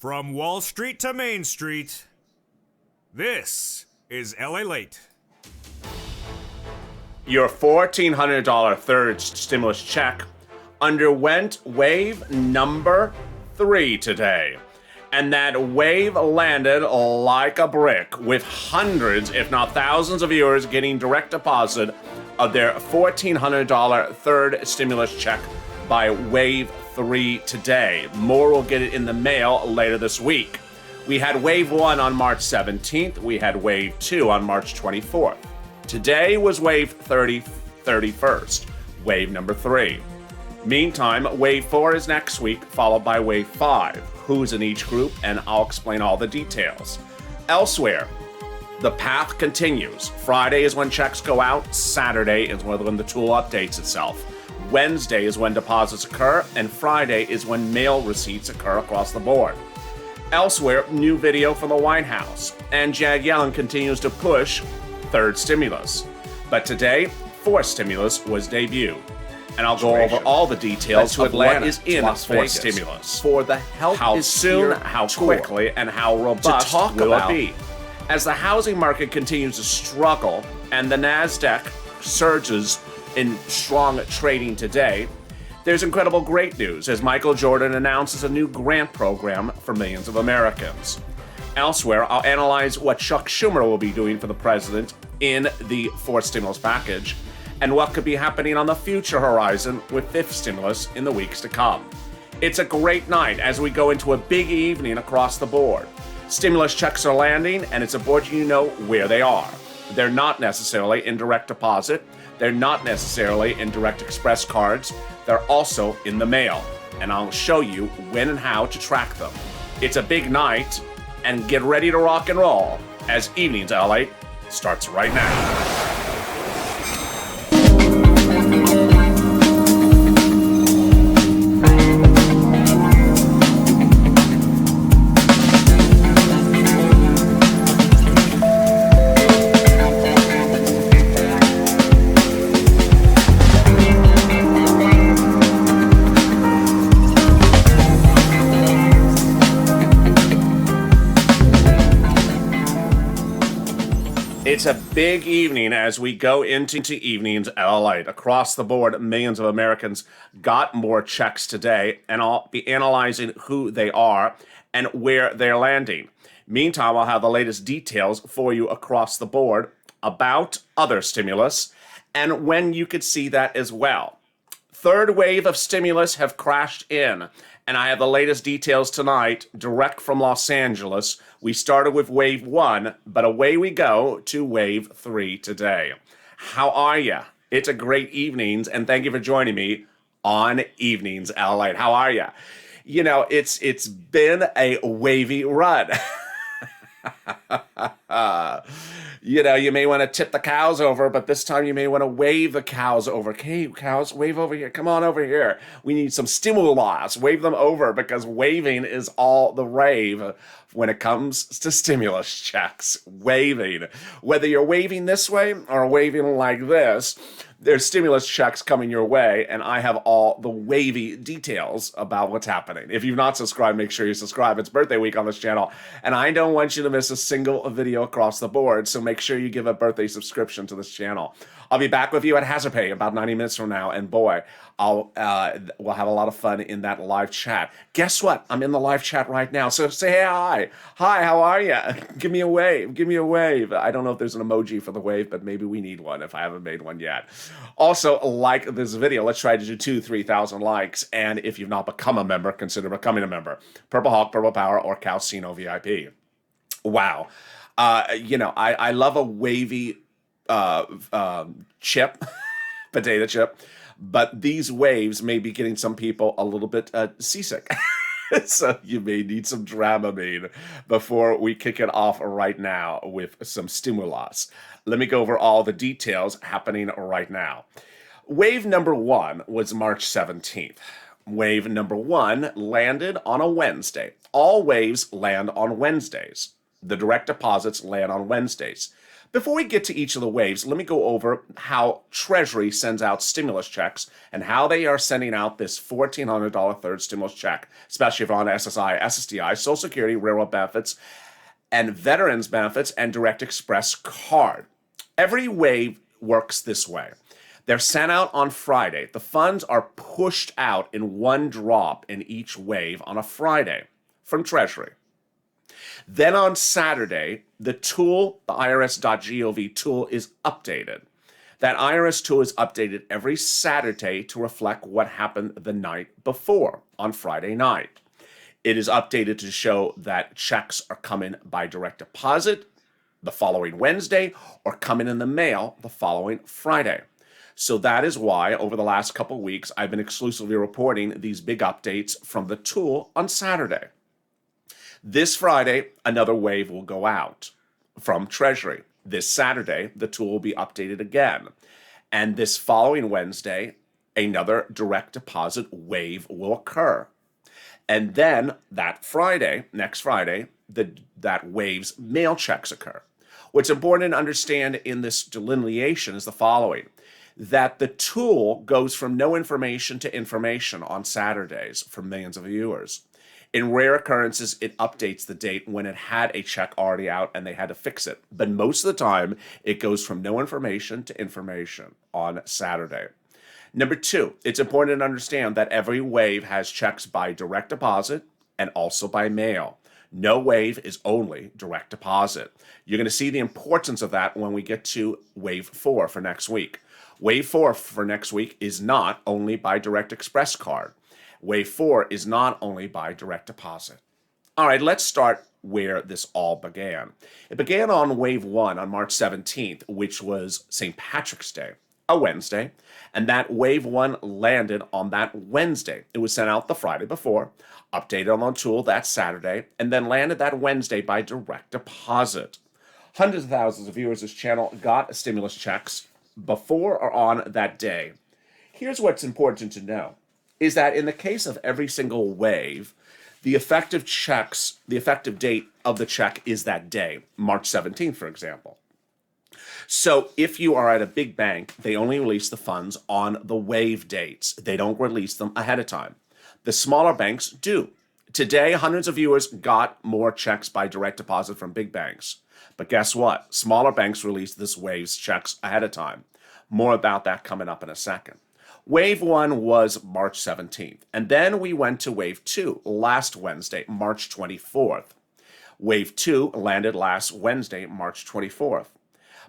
From Wall Street to Main Street, this is LALATE. Your $1,400 third stimulus check underwent wave number 3 today. And that wave landed like a brick, with hundreds, if not thousands of viewers getting direct deposit of their $1,400 third stimulus check by wave 3 today. More will get it in the mail later this week. We had wave 1 on March 17th. We had wave 2 on March 24th. Today was wave 31st, wave number 3. Meantime, wave 4 is next week, followed by wave 5. Who's in each group, and I'll explain all the details. Elsewhere, the path continues. Friday is when checks go out. Saturday is when the tool updates itself. Wednesday is when deposits occur, and Friday is when mail receipts occur across the board. Elsewhere, new video from the White House, and Janet Yellen continues to push third stimulus. But today, fourth stimulus was debuted. And I'll go over all the details of what is in fourth stimulus. For the help how is soon, here how tour. quickly, and how robust will it be? As the housing market continues to struggle and the NASDAQ surges in strong trading today, there's incredible great news as Michael Jordan announces a new grant program for millions of Americans. Elsewhere, I'll analyze what Chuck Schumer will be doing for the president in the fourth stimulus package, and what could be happening on the future horizon with fifth stimulus in the weeks to come. It's a great night as we go into a big evening across the board. Stimulus checks are landing, and it's important you know where they are. They're not necessarily in direct deposit. They're not necessarily in direct express cards. They're also in the mail, and I'll show you when and how to track them. It's a big night, and get ready to rock and roll as Evenings LA starts right now. It's a big evening as we go into Evenings LA. Across the board, millions of Americans got more checks today, and I'll be analyzing who they are and where they're landing. Meantime, I'll have the latest details for you across the board about other stimulus and when you could see that as well. Third wave of stimulus have crashed in, and I have the latest details tonight direct from Los Angeles. We started with wave 1, but away we go to wave 3 today. How are you? It's a great evenings, and thank you for joining me on Evenings LA. How are you? You know, it's been a wavy run. You know, you may want to tip the cows over, but this time you may want to wave the cows over. Hey, cows, wave over here. Come on over here. We need some stimulus. Wave them over, because waving is all the rave when it comes to stimulus checks. Waving. Whether you're waving this way or waving like this, there's stimulus checks coming your way, and I have all the wavy details about what's happening. If you've not subscribed, make sure you subscribe. It's birthday week on this channel, and I don't want you to miss a single video across the board, so make sure you give a birthday subscription to this channel. I'll be back with you at Hazard Pay about 90 minutes from now, and boy, we'll have a lot of fun in that live chat. Guess what? I'm in the live chat right now, so say hi. Hi, how are you? Give me a wave. Give me a wave. I don't know if there's an emoji for the wave, but maybe we need one if I haven't made one yet. Also, like this video. Let's try to do 2,000-3,000 likes, and if you've not become a member, consider becoming a member. Purple Hawk, Purple Power, or Calcino VIP. Wow. You know, I love a wavy chip, potato chip, but these waves may be getting some people a little bit seasick. So you may need some Dramamine before we kick it off right now with some stimulus. Let me go over all the details happening right now. Wave number 1 was March 17th. Wave number 1 landed on a Wednesday. All waves land on Wednesdays. The direct deposits land on Wednesdays. Before we get to each of the waves, let me go over how Treasury sends out stimulus checks and how they are sending out this $1,400 third stimulus check, especially if on SSI, SSDI, Social Security, railroad benefits, and veterans benefits, and Direct Express card. Every wave works this way. They're sent out on Friday. The funds are pushed out in one drop in each wave on a Friday from Treasury. Then on Saturday, the tool, the IRS.GOV tool, is updated. That IRS tool is updated every Saturday to reflect what happened the night before on Friday night. It is updated to show that checks are coming by direct deposit the following Wednesday or coming in the mail the following Friday. So that is why over the last couple of weeks, I've been exclusively reporting these big updates from the tool on Saturday. This Friday, another wave will go out from Treasury. This Saturday, the tool will be updated again. And this following Wednesday, another direct deposit wave will occur. And then that Friday, next Friday, that wave's mail checks occur. What's important to understand in this delineation is the following: that the tool goes from no information to information on Saturdays for millions of viewers. In rare occurrences, it updates the date when it had a check already out and they had to fix it. But most of the time, it goes from no information to information on Saturday. Number two, it's important to understand that every wave has checks by direct deposit and also by mail. No wave is only direct deposit. You're going to see the importance of that when we get to wave 4 for next week. Wave 4 for next week is not only by direct express card. Wave 4 is not only by direct deposit. All right, let's start where this all began. It began on Wave 1 on March 17th, which was St. Patrick's Day, a Wednesday, and that Wave 1 landed on that Wednesday. It was sent out the Friday before, updated on the tool that Saturday, and then landed that Wednesday by direct deposit. Hundreds of thousands of viewers of this channel got stimulus checks before or on that day. Here's what's important to know, is that in the case of every single wave, the effective date of the check is that day, March 17th, for example. So if you are at a big bank, they only release the funds on the wave dates. They don't release them ahead of time. The smaller banks do. Today, hundreds of viewers got more checks by direct deposit from big banks. But guess what? Smaller banks release this wave's checks ahead of time. More about that coming up in a second. Wave 1 was March 17th, and then we went to Wave 2 last Wednesday, March 24th. Wave 2 landed last Wednesday, March 24th.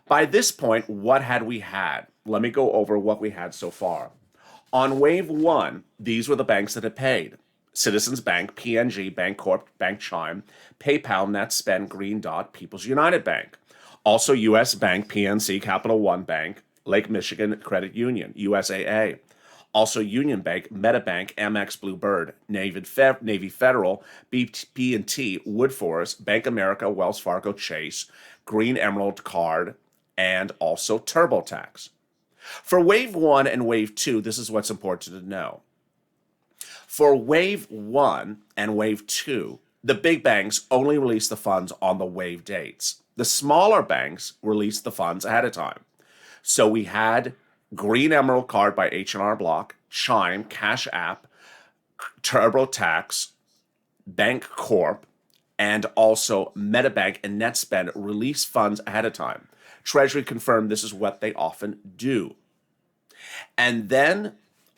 By this point, what had we had? Let me go over what we had so far. On Wave 1, these were the banks that had paid: Citizens Bank, PNG, Bancorp, Bank Chime, PayPal, NetSpend, Green Dot, People's United Bank. Also US Bank, PNC, Capital One Bank, Lake Michigan Credit Union, USAA. Also Union Bank, MetaBank, Amex Bluebird, Navy Federal, BB&T, Woodforest, Bank America, Wells Fargo, Chase, Green Emerald Card, and also TurboTax. For Wave 1 and Wave 2, this is what's important to know. For Wave 1 and Wave 2, the big banks only release the funds on the wave dates. The smaller banks release the funds ahead of time. So we had Green Emerald Card by H&R Block, Chime, Cash App, TurboTax, Bank Corp, and also MetaBank and NetSpend release funds ahead of time. Treasury confirmed this is what they often do. And then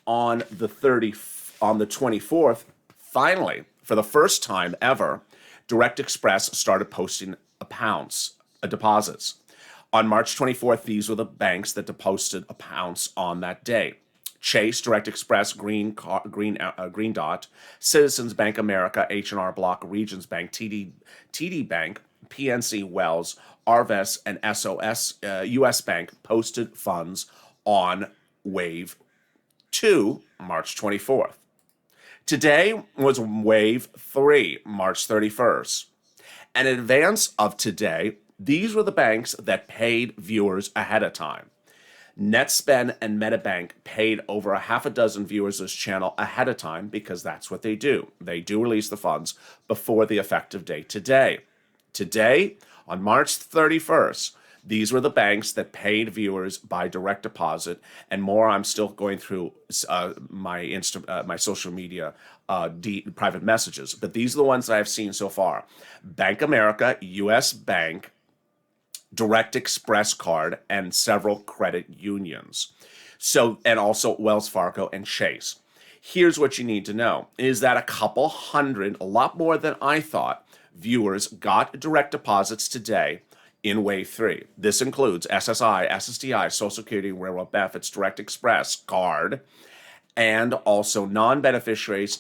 on the 24th, finally, for the first time ever, Direct Express started posting deposits. On March 24th, these were the banks that deposited a pounce on that day: Chase, Direct Express, Green Dot, Citizens Bank America, H&R Block, Regions Bank, TD Bank, PNC, Wells, Arvest, and SOS US Bank posted funds on Wave 2, March 24th. Today was Wave 3, March 31st. And in advance of today, these were the banks that paid viewers ahead of time. NetSpend and MetaBank paid over a half a dozen viewers of this channel ahead of time because that's what they do. They do release the funds before the effective date today. Today, on March 31st, These were the banks that paid viewers by direct deposit, and more. I'm still going through my social media private messages, but these are the ones that I've seen so far: Bank America, U.S. Bank, Direct Express Card, and several credit unions. So, and also Wells Fargo and Chase. Here's what you need to know is that a couple hundred, a lot more than I thought, viewers got direct deposits today in Wave 3. This includes SSI, SSDI, Social Security, Railroad Benefits, Direct Express Card, and also non-beneficiaries,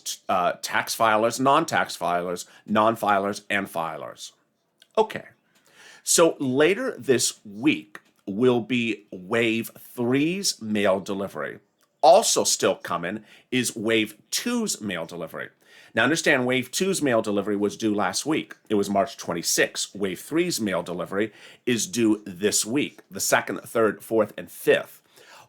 tax filers, non-tax filers, non-filers, and filers. Okay. So later this week will be Wave 3's mail delivery. Also still coming is Wave 2's mail delivery. Now understand, Wave 2's mail delivery was due last week. It was March 26th. Wave 3's mail delivery is due this week, the 2nd, 3rd, 4th, and 5th.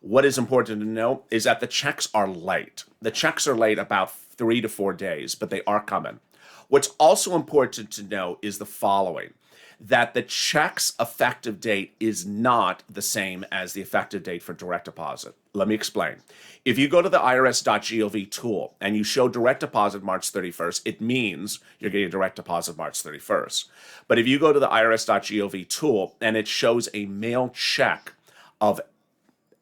What is important to know is that the checks are late. The checks are late about 3 to 4 days, but they are coming. What's also important to know is the following: that the check's effective date is not the same as the effective date for direct deposit. Let me explain. If you go to the IRS.GOV tool and you show direct deposit March 31st, it means you're getting direct deposit March 31st. But if you go to the IRS.GOV tool and it shows a mail check of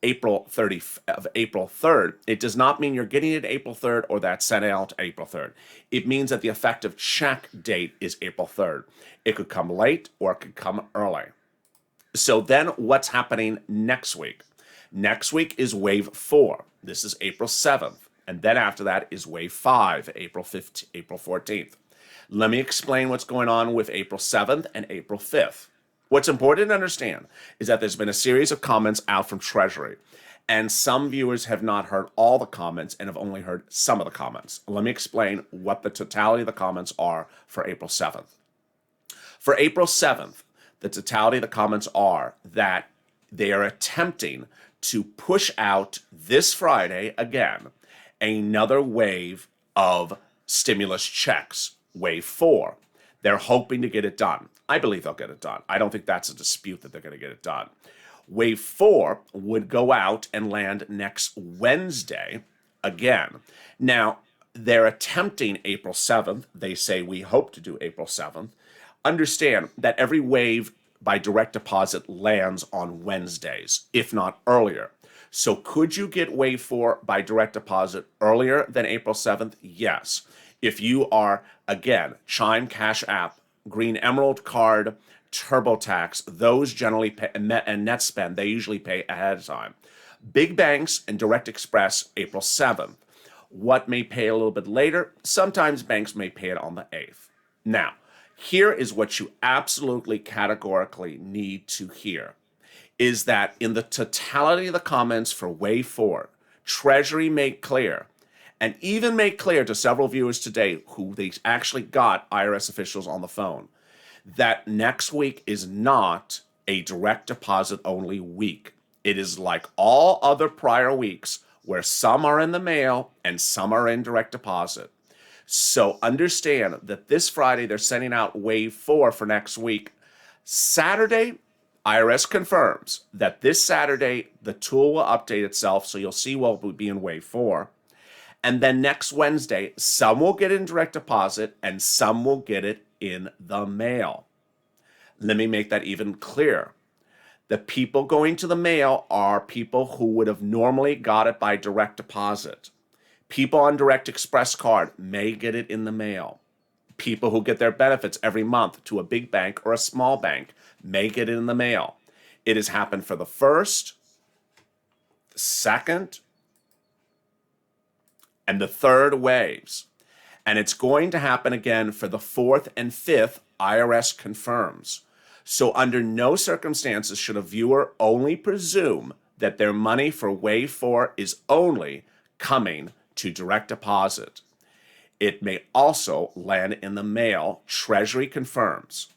April 3rd, it does not mean you're getting it April 3rd or that's sent out April 3rd. It means that the effective check date is April 3rd. It could come late or it could come early. So then what's happening next week? Next week is Wave 4. This is April 7th. And then after that is Wave 5, April 14th. Let me explain what's going on with April 7th and April 5th. What's important to understand is that there's been a series of comments out from Treasury, and some viewers have not heard all the comments and have only heard some of the comments. Let me explain what the totality of the comments are for April 7th. For April 7th, the totality of the comments are that they are attempting to push out this Friday, again, another wave of stimulus checks, Wave 4. They're hoping to get it done. I believe they'll get it done. I don't think that's a dispute that they're going to get it done. Wave 4 would go out and land next Wednesday again. Now, they're attempting April 7th. They say we hope to do April 7th. Understand that every wave by direct deposit lands on Wednesdays, if not earlier. So could you get Wave 4 by direct deposit earlier than April 7th? Yes. If you are, again, Chime, Cash App, Green Emerald Card, TurboTax, those generally pay, and NetSpend, they usually pay ahead of time. Big banks and Direct Express, April 7th. What may pay a little bit later? Sometimes banks may pay it on the 8th. Now, here is what you absolutely categorically need to hear, is that in the totality of the comments for Wave 4, Treasury made clear, and even made clear to several viewers today who they actually got IRS officials on the phone, that next week is not a direct deposit only week. It is like all other prior weeks where some are in the mail and some are in direct deposit. So understand that this Friday they're sending out Wave 4 for next week. Saturday, IRS confirms that this Saturday the tool will update itself, so you'll see what will be in Wave 4. And then next Wednesday, some will get in direct deposit and some will get it in the mail. Let me make that even clearer. The people going to the mail are people who would have normally got it by direct deposit. People on Direct Express Card may get it in the mail. People who get their benefits every month to a big bank or a small bank may get it in the mail. It has happened for the first, the second, and the third waves. And it's going to happen again for the 4th and 5th, IRS confirms. So under no circumstances should a viewer only presume that their money for Wave 4 is only coming to direct deposit. It may also land in the mail. Treasury confirms.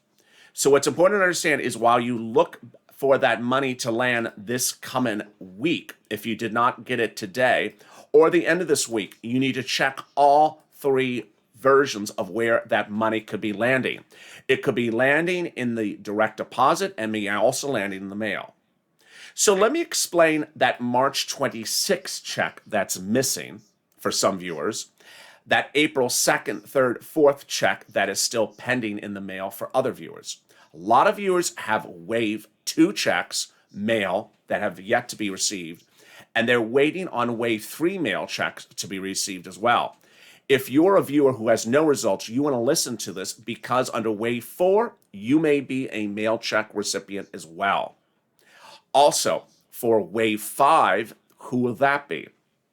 So what's important to understand is while you look for that money to land this coming week, if you did not get it today or the end of this week, you need to check all 3 versions of where that money could be landing. It could be landing in the direct deposit and may also landing in the mail. So let me explain that March 26th check that's missing for some viewers, that April 2nd, 3rd, 4th check that is still pending in the mail for other viewers. A lot of viewers have Wave 2 checks, mail, that have yet to be received, and they're waiting on Wave 3 mail checks to be received as well. If you're a viewer who has no results, you want to listen to this because under Wave 4, you may be a mail check recipient as well. Also, for Wave 5, who will that be?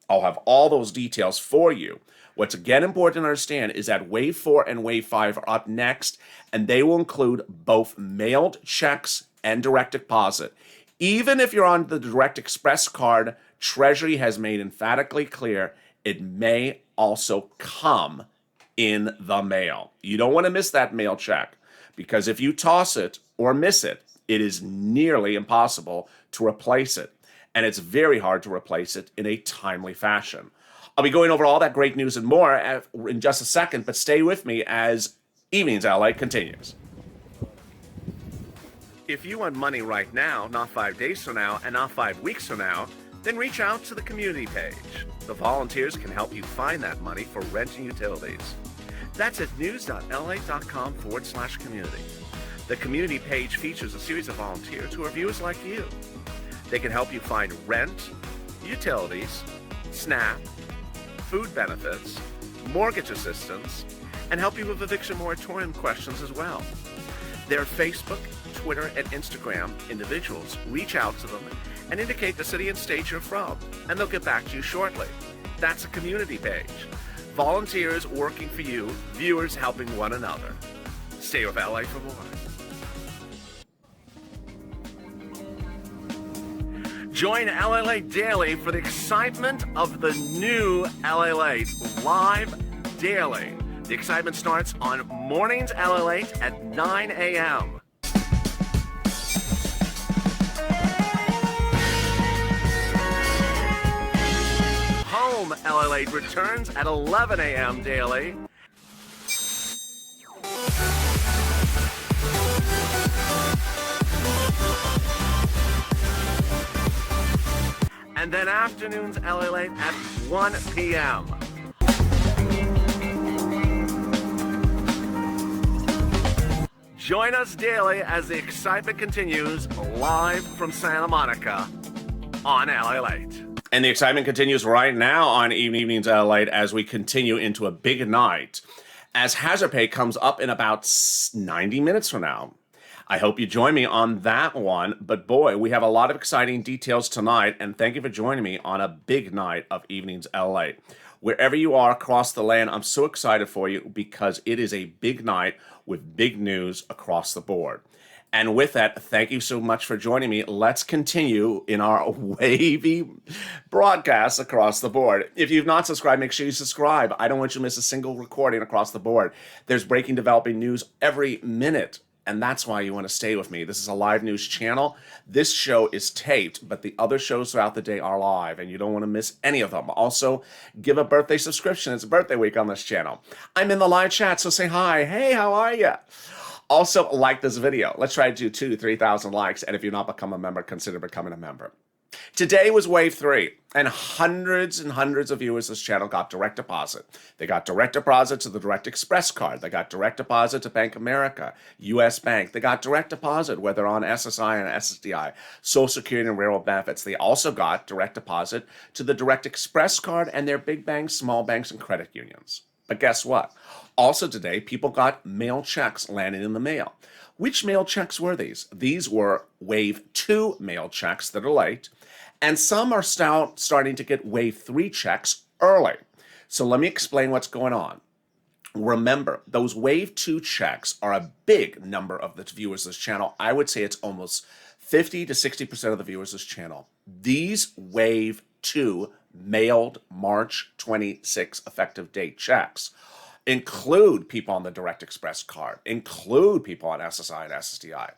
I'll have all those details for you. What's again important to understand is that Wave 4 and Wave 5 are up next, and they will include both mailed checks and direct deposit. Even if you're on the Direct Express card, Treasury has made emphatically clear it may also come in the mail. You don't want to miss that mail check, because if you toss it or miss it, it is nearly impossible to replace it. And it's very hard to replace it in a timely fashion. I'll be going over all that great news and more in just a second, but stay with me as Evenings LA continues. If you want money right now, not 5 days from now, and not 5 weeks from now, then reach out to the community page. The volunteers can help you find that money for rent and utilities. That's at news.la.com/community. The community page features a series of volunteers who are viewers like you. They can help you find rent, utilities, SNAP, food benefits, mortgage assistance, and help you with eviction moratorium questions as well. Their Facebook, Twitter, and Instagram individuals reach out to them and indicate the city and state you're from, and they'll get back to you shortly. That's a community page. Volunteers working for you, viewers helping one another. Stay with LA for more. Join LALATE Daily for the excitement of the new LALATE live daily. The excitement starts on mornings LALATE at 9 a.m. Home LALATE returns at 11 a.m. daily. And then afternoons LALATE at 1 p.m. Join us daily as the excitement continues live from Santa Monica on LALATE. And the excitement continues right now on Evenings LALATE as we continue into a big night, as Hazard Pay comes up in about 90 minutes from now. I hope you join me on that one, but boy, we have a lot of exciting details tonight, and thank you for joining me on a big night of Evenings LALATE. Wherever you are across the land, I'm so excited for you because it is a big night with big news across the board. And with that, thank you so much for joining me. Let's continue in our wavy broadcasts across the board. If you've not subscribed, make sure you subscribe. I don't want you to miss a single recording across the board. There's breaking, developing news every minute, and that's why you want to stay with me. This is a live news channel. This show is taped, but the other shows throughout the day are live, and you don't want to miss any of them. Also, give a birthday subscription. It's birthday week on this channel. I'm in the live chat, so say hi. Hey, how are you? Also, like this video. Let's try to do 2,000 to 3,000 likes, and if you're not become a member, consider becoming a member. Today was Wave 3, and hundreds of viewers this channel got direct deposit. They got direct deposit to the Direct Express card. They got direct deposit to Bank of America, U.S. Bank. They got direct deposit, whether on SSI and SSDI, Social Security and Railroad benefits. They also got direct deposit to the Direct Express card and their big banks, small banks, and credit unions. But guess what? Also today, people got mail checks landing in the mail. Which mail checks were these? These were Wave 2 mail checks that are late, and some are starting to get Wave 3 checks early. So let me explain what's going on. Remember, those Wave 2 checks are a big number of the viewers of this channel. I would say it's almost 50 to 60% of the viewers of this channel. These Wave 2 mailed March 26 effective date checks include people on the Direct Express card, include people on SSI and SSDI,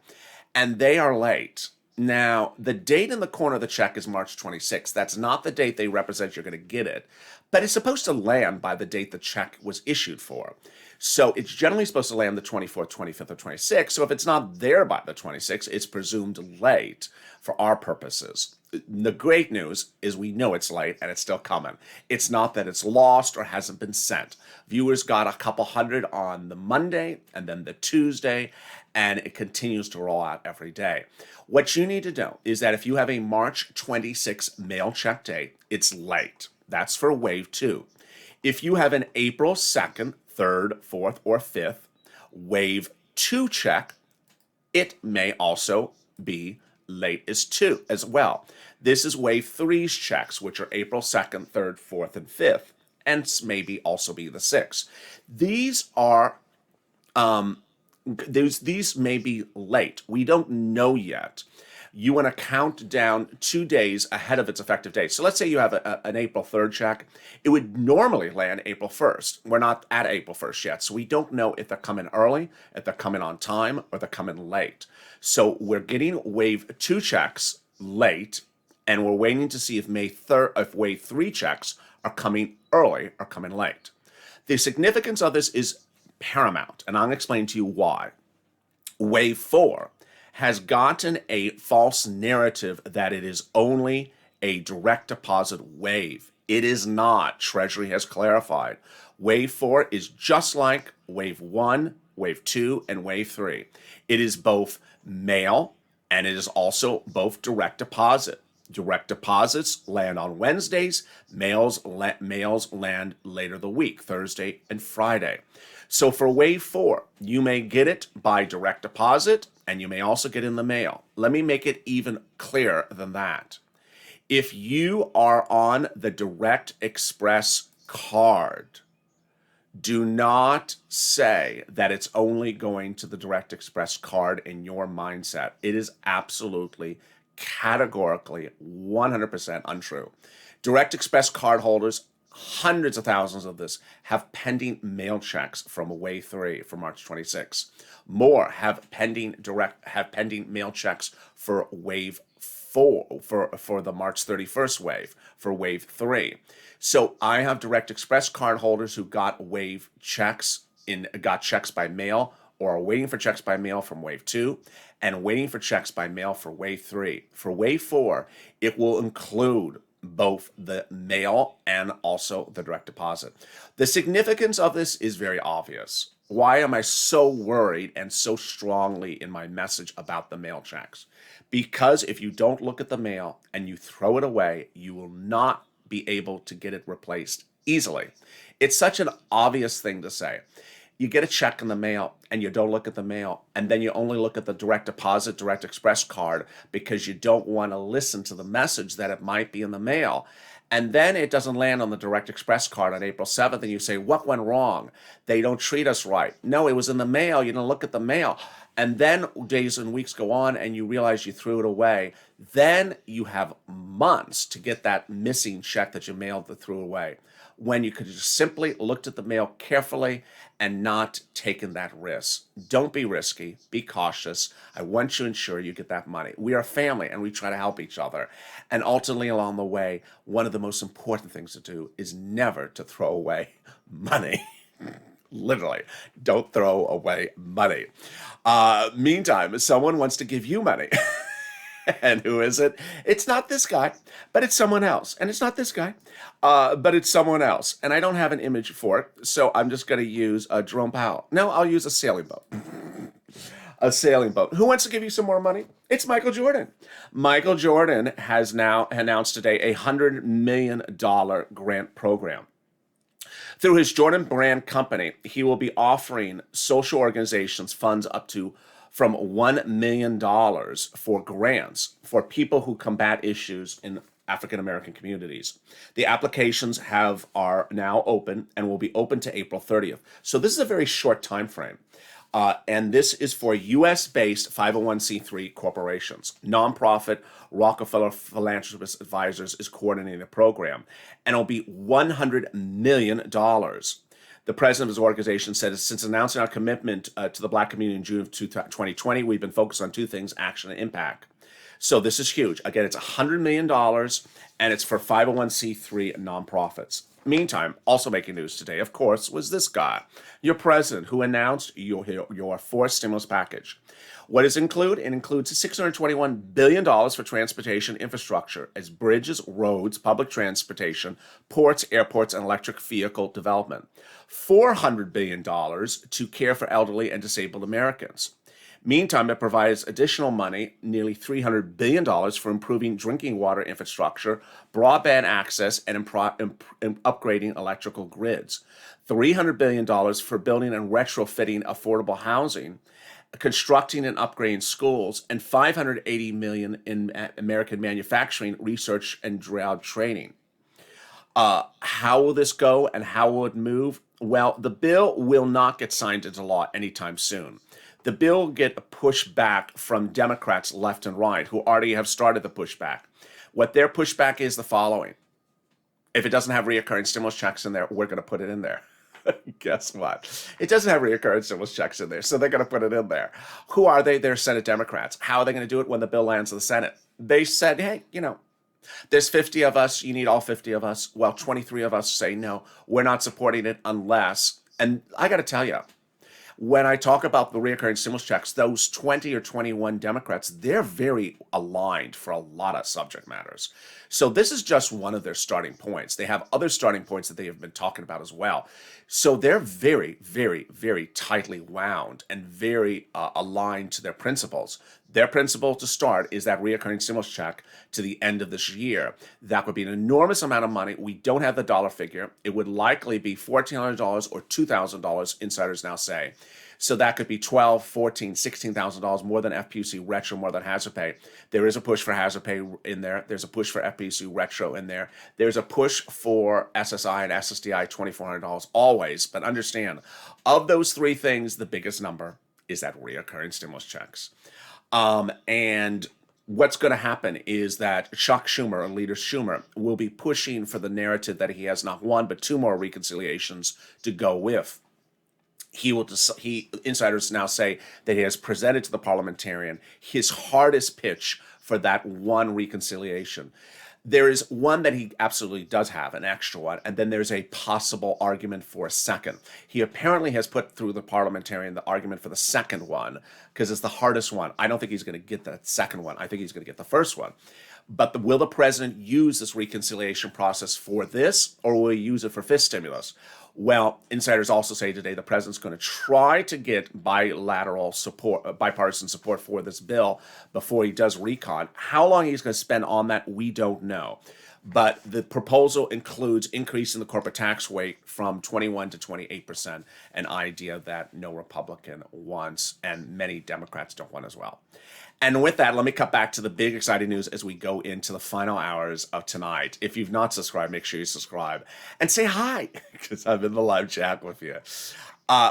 and they are late. Now, the date in the corner of the check is March 26th. That's not the date they represent you're going to get it, but it's supposed to land by the date the check was issued for. So it's generally supposed to land the 24th, 25th, or 26th. So if it's not there by the 26th, it's presumed late for our purposes. The great news is we know it's late and it's still coming. It's not that it's lost or hasn't been sent. Viewers got a couple hundred on the Monday and then the Tuesday, and it continues to roll out every day. What you need to know is that if you have a March 26th mail check date, it's late. That's for wave 2. If you have an April 2nd, 3rd, 4th, or 5th wave 2 check, it may also be late as well. This is wave 3's checks, which are April 2nd, 3rd, 4th, and 5th, and maybe also be the 6th. These are these may be late. We don't know yet. You want to count down 2 days ahead of its effective date. So let's say you have an April 3rd check. It would normally land April 1st. We're not at April 1st yet, so we don't know if they're coming early, if they're coming on time, or they're coming late. So we're getting wave 2 checks late, and we're waiting to see if wave 3 checks are coming early or coming late. The significance of this is paramount, and I'll explain to you why. Wave 4 has gotten a false narrative that it is only a direct deposit wave. It is not. Treasury has clarified. Wave 4 is just like Wave 1, Wave 2, and Wave 3. It is both mail and it is also both direct deposit. Direct deposits land on Wednesdays. Mails land later the week, Thursday and Friday. So for wave 4, you may get it by direct deposit and you may also get it in the mail. Let me make it even clearer than that. If you are on the Direct Express card, do not say that it's only going to the Direct Express card in your mindset. It is absolutely, categorically, 100% untrue. Direct Express card holders, hundreds of thousands of this, have pending mail checks from wave 3 for March 26. More have pending mail checks for wave 4 for the March 31st wave, for wave 3. So I have Direct Express card holders who got checks by mail or are waiting for checks by mail from wave 2 and waiting for checks by mail for wave 3. For wave 4, it will include both the mail and also the direct deposit. The significance of this is very obvious. Why am I so worried and so strongly in my message about the mail checks? Because if you don't look at the mail and you throw it away, you will not be able to get it replaced easily. It's such an obvious thing to say. You get a check in the mail and you don't look at the mail, and then you only look at the direct deposit, Direct Express card because you don't want to listen to the message that it might be in the mail. And then it doesn't land on the Direct Express card on April 7th, and you say, what went wrong? They don't treat us right. No, it was in the mail. You didn't look at the mail. And then days and weeks go on, and you realize you threw it away. Then you have months to get that missing check that you mailed that threw away, when you could have just simply looked at the mail carefully and not taken that risk. Don't be risky. Be cautious. I want you to ensure you get that money. We are a family and we try to help each other. And ultimately along the way, one of the most important things to do is never to throw away money. Literally, don't throw away money. Meantime, if someone wants to give you money, and who is it? It's not this guy, but it's someone else. And it's not this guy, but it's someone else. And I don't have an image for it, so I'm just going to use Jerome Powell. No, I'll use a sailing boat. A sailing boat. Who wants to give you some more money? It's Michael Jordan. Michael Jordan has now announced today a $100 million grant program. Through his Jordan Brand Company, he will be offering social organizations funds up to from $1 million for grants for people who combat issues in African American communities. The applications are now open and will be open to April 30th. So this is a very short time frame. And this is for U.S.-based 501c3 corporations. Nonprofit Rockefeller Philanthropist Advisors is coordinating the program, and it'll be $100 million. The president of his organization said, since announcing our commitment to the Black community in June of 2020, we've been focused on two things: action and impact. So this is huge. Again, it's $100 million, and it's for 501c3 nonprofits. Meantime, also making news today, of course, was this guy, your president, who announced your fourth stimulus package. What does it include? It includes $621 billion for transportation infrastructure as bridges, roads, public transportation, ports, airports, and electric vehicle development. $400 billion to care for elderly and disabled Americans. Meantime, it provides additional money, nearly $300 billion for improving drinking water infrastructure, broadband access, and upgrading electrical grids. $300 billion for building and retrofitting affordable housing, constructing and upgrading schools, and $580 million in American manufacturing, research, and job training. How will this go and how will it move? Well, the bill will not get signed into law anytime soon. The bill will get a pushback from Democrats left and right who already have started the pushback. What their pushback is the following. If it doesn't have reoccurring stimulus checks in there, we're going to put it in there. Guess what? It doesn't have reoccurring stimulus checks in there, so they're going to put it in there. Who are they? They're Senate Democrats. How are they going to do it when the bill lands in the Senate? They said, hey, there's 50 of us. You need all 50 of us. Well, 23 of us say, no, we're not supporting it unless, and I got to tell you, when I talk about the reoccurring stimulus checks, those 20 or 21 Democrats, they're very aligned for a lot of subject matters. So this is just one of their starting points. They have other starting points that they have been talking about as well. So they're very, very, very tightly wound and very aligned to their principles. Their principle to start is that reoccurring stimulus check to the end of this year. That would be an enormous amount of money. We don't have the dollar figure. It would likely be $1,400 or $2,000, insiders now say. So that could be $12,000, $14,000, $16,000 more than FPC retro, more than hazard pay. There is a push for hazard pay in there. There's a push for FPC retro in there. There's a push for SSI and SSDI, $2,400 always. But understand, of those three things, the biggest number is that reoccurring stimulus checks. And what's going to happen is that Chuck Schumer and Leader Schumer will be pushing for the narrative that he has not one but two more reconciliations to go with. Insiders now say that he has presented to the parliamentarian his hardest pitch for that one reconciliation. There is one that he absolutely does have, an extra one, and then there's a possible argument for a second. He apparently has put through the parliamentarian the argument for the second one because it's the hardest one. I don't think he's going to get that second one. I think he's going to get the first one. But will the president use this reconciliation process for this, or will he use it for fifth stimulus? Well, insiders also say today the president's going to try to get bipartisan support for this bill before he does recon. How long he's going to spend on that, we don't know. But the proposal includes increasing the corporate tax rate from 21 to 28%, an idea that no Republican wants and many Democrats don't want as well. And with that, let me cut back to the big exciting news as we go into the final hours of tonight. If you've not subscribed, make sure you subscribe and say hi because I'm in the live chat with you.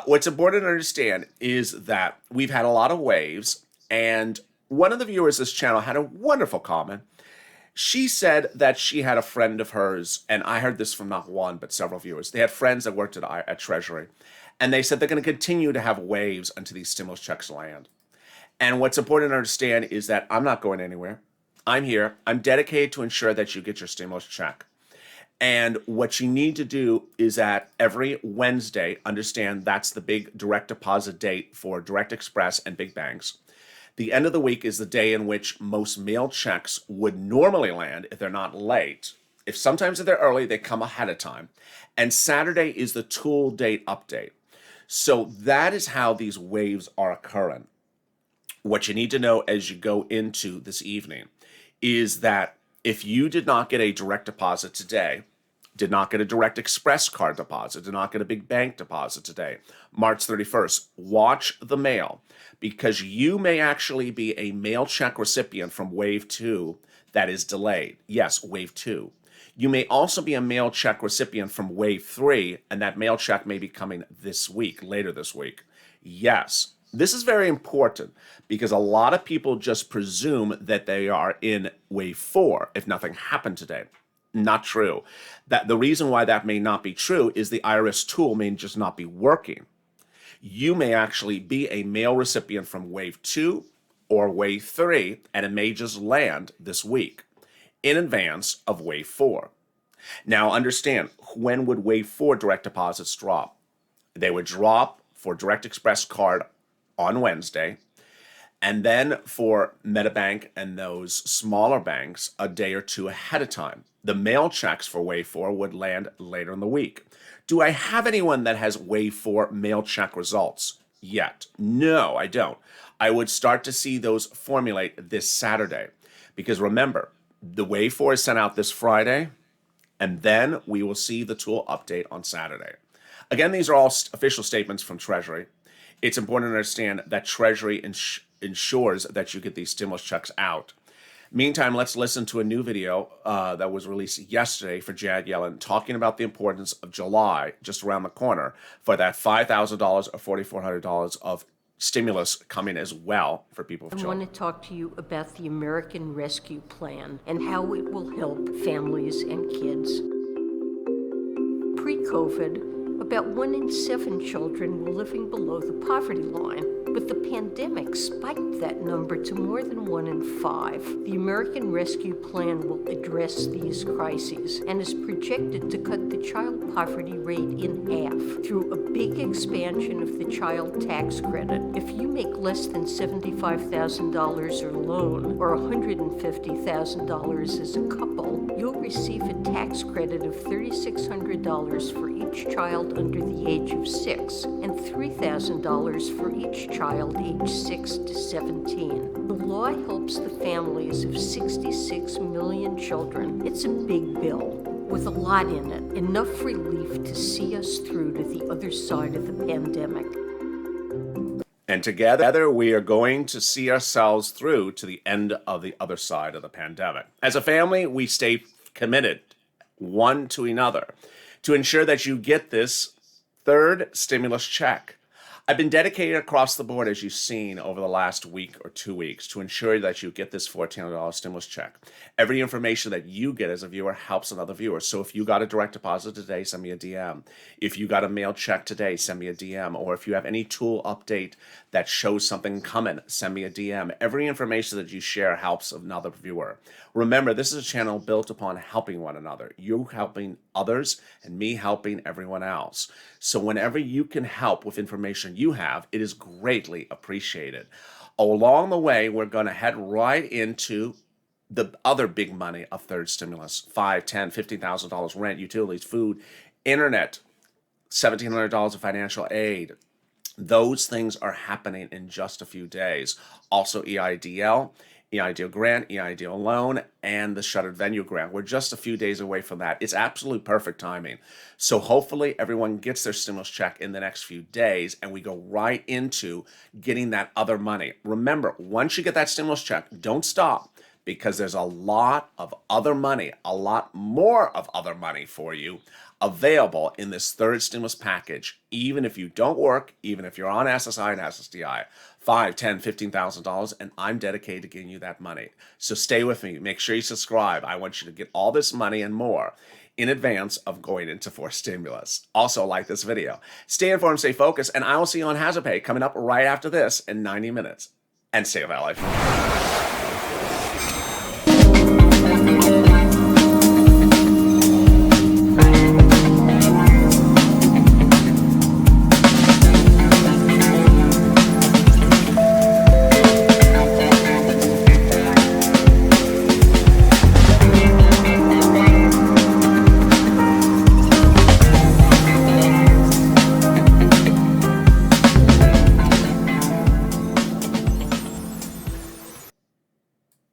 What's important to understand is that we've had a lot of waves, and one of the viewers of this channel had a wonderful comment. She said that she had a friend of hers, and I heard this from not one but several viewers. They had friends that worked at Treasury, and they said they're going to continue to have waves until these stimulus checks land. And what's important to understand is that I'm not going anywhere. I'm here. I'm dedicated to ensure that you get your stimulus check. And what you need to do is that every Wednesday, understand that's the big direct deposit date for Direct Express and big banks. The end of the week is the day in which most mail checks would normally land if they're not late. If sometimes if they're early, they come ahead of time. And Saturday is the tool date update. So that is how these waves are occurring. What you need to know as you go into this evening is that if you did not get a direct deposit today, did not get a direct express card deposit, did not get a big bank deposit today, March 31st, watch the mail because you may actually be a mail check recipient from Wave 2 that is delayed. Yes, Wave 2. You may also be a mail check recipient from Wave 3, and that mail check may be coming this week, later this week. Yes. This is very important because a lot of people just presume that they are in Wave 4 if nothing happened today. Not true. That the reason why that may not be true is the IRS tool may just not be working. You may actually be a mail recipient from Wave 2 or Wave 3, and it may just land this week in advance of Wave 4. Now understand, when would Wave 4 direct deposits drop? They would drop for Direct Express card on Wednesday, and then for MetaBank and those smaller banks a day or two ahead of time. The mail checks for Wave 4 would land later in the week. Do I have anyone that has Wave 4 mail check results yet? No, I don't. I would start to see those formulate this Saturday. Because remember, the Wave 4 is sent out this Friday, and then we will see the tool update on Saturday. Again, these are all official statements from Treasury. It's important to understand that Treasury ensures that you get these stimulus checks out. Meantime, let's listen to a new video that was released yesterday for Janet Yellen talking about the importance of July, just around the corner, for that $5,000 or $4,400 of stimulus coming as well for people with children. I want to talk to you about the American Rescue Plan and how it will help families and kids. Pre-COVID, about 1 in 7 children were living below the poverty line, but the pandemic spiked that number to more than 1 in 5. The American Rescue Plan will address these crises and is projected to cut the child poverty rate in half through a big expansion of the child tax credit. If you make less than $75,000 alone or $150,000 as a couple, you'll receive a tax credit of $3,600 for each child under the age of 6 and $3,000 for each child aged 6 to 17. The law helps the families of 66 million children. It's a big bill with a lot in it, enough relief to see us through to the other side of the pandemic. And together we are going to see ourselves through to the end of the other side of the pandemic. As a family, we stay committed one to another to ensure that you get this third stimulus check. I've been dedicated across the board, as you've seen over the last week or 2 weeks, to ensure that you get this $1,400 stimulus check. Every information that you get as a viewer helps another viewer. So if you got a direct deposit today, send me a DM. If you got a mail check today, send me a DM. Or if you have any tool update that shows something coming, send me a DM. Every information that you share helps another viewer. Remember, this is a channel built upon helping one another. You helping others and me helping everyone else. So whenever you can help with information you have, it is greatly appreciated. Along the way, we're going to head right into the other big money of third stimulus: $5,000, $10,000, $15,000 rent, utilities, food, internet, $1,700 of financial aid. Those things are happening in just a few days. Also EIDL, EIDL grant, EIDL loan, and the shuttered venue grant. We're just a few days away from that. It's absolutely perfect timing. So hopefully everyone gets their stimulus check in the next few days and we go right into getting that other money. Remember, once you get that stimulus check, don't stop, because there's a lot of other money, a lot more of other money for you available in this third stimulus package, even if you don't work, even if you're on SSI and SSDI. $5,000, $10,000, $15,000, and I'm dedicated to getting you that money. So stay with me. Make sure you subscribe. I want you to get all this money and more in advance of going into fourth stimulus. Also, like this video. Stay informed, stay focused, and I will see you on Hazard Pay coming up right after this in 90 minutes. And stay with LA.